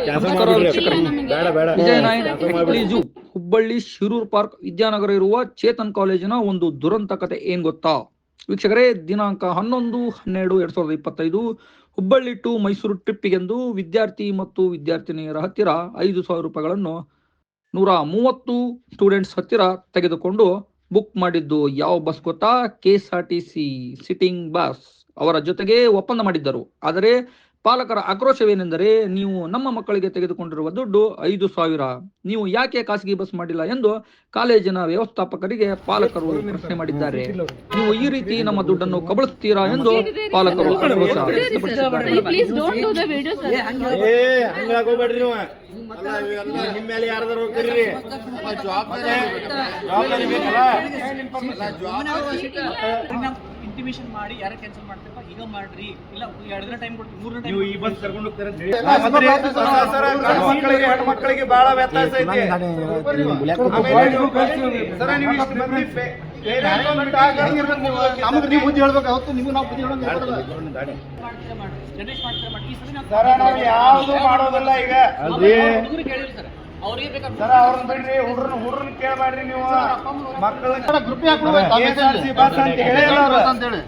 ನಮಸ್ಕಾರ ವೀಕ್ಷಕರೇ, ವಿಜಯನಾಯಕ zoo Hubballi Shirur park Vidyanagar ಇರುವ ಚೇತನ್ ಕಾಲೇಜಿನ ಒಂದು ದುರಂತ ಕತೆ ಏನ್ ಗೊತ್ತಾ ವೀಕ್ಷಕರೇ? ದಿನಾಂಕ 11/12/2025 ಹುಬ್ಬಳ್ಳಿ ಟು ಮೈಸೂರು ಟ್ರಿಪ್ಪಿಗೆಂದು ವಿದ್ಯಾರ್ಥಿ ಮತ್ತು ವಿದ್ಯಾರ್ಥಿನಿಯರ ಹತ್ತಿರ 5,000 ರೂಪಾಯಿಗಳನ್ನು 130 ಸ್ಟೂಡೆಂಟ್ಸ್ ಹತ್ತಿರ ತೆಗೆದುಕೊಂಡು ಬುಕ್ ಮಾಡಿದ್ದು ಯಾವ ಬಸ್ ಗೊತ್ತಾ? KSRTC ಸಿಟ್ಟಿಂಗ್ ಬಸ್ ಅವರ ಜೊತೆಗೆ ಒಪ್ಪಂದ ಮಾಡಿದ್ದರು. ಆದರೆ ಪಾಲಕರ ಆಕ್ರೋಶವೇನೆಂದರೆ, ನೀವು ನಮ್ಮ ಮಕ್ಕಳಿಗೆ ತೆಗೆದುಕೊಂಡಿರುವ ದುಡ್ಡು 5,000, ನೀವು ಯಾಕೆ ಖಾಸಗಿ ಬಸ್ ಮಾಡಿಲ್ಲ ಎಂದು ಕಾಲೇಜಿನ ವ್ಯವಸ್ಥಾಪಕರಿಗೆ ಪಾಲಕರು ಪ್ರಶ್ನೆ ಮಾಡಿದ್ದಾರೆ. ನೀವು ಈ ರೀತಿ ನಮ್ಮ ದುಡ್ಡನ್ನು ಕಬಳಿಸುತ್ತೀರಾ ಎಂದು ಪಾಲಕರು ಆಕ್ರೋಶ ವ್ಯಕ್ತಪಡಿಸಿದ್ದಾರೆ. ಇಂಟಿಮೇಷನ್ ಮಾಡಿ ಯಾರ ಕ್ಯಾನ್ಸಲ್ ಮಾಡ್ತೀರಾ ಈಗ ಮಾಡ್ರಿ, ಇಲ್ಲ 2 ದಿನ ಟೈಮ್ ಕೊಡ್ತೀವಿ, 3 ದಿನ ಟೈಮ್ ಈ ಬಸ್ ಕರ್ಕೊಂಡು ಹೋಗ್ತಾರೆ. ಮಕ್ಕಳಿಗೆ ಬಹಳ ವ್ಯತ್ಯಾಸ ಐತಿ ಸರ್. ನೀವು ಇಷ್ಟು ಮಂದಿ ನಮಗೆ ನೀವು ಬುದ್ಧಿ ಹೇಳ್ಬೇಕು, ಅವತ್ತು ನಿಮ್ಗೆ ನಾವು ಬುದ್ಧಿ ಹೇಳೋದು ಸರ್. ನಾವು ಯಾವುದು ಮಾಡೋದಲ್ಲ ಈಗ ಅವ್ರಿಗೆ ಬೇಕಾದ್ರೆ ಸರ್. ಅವ್ರನ್ನ ಬಿಡ್ರಿ, ಹುಡ್ರನ್ನ ಕೇಳಬೇಡ್ರಿ ನೀವು. ಮಕ್ಕಳ ಗ್ರೂಪ್ ಬಸ್ ಅಂತ ಹೇಳಿ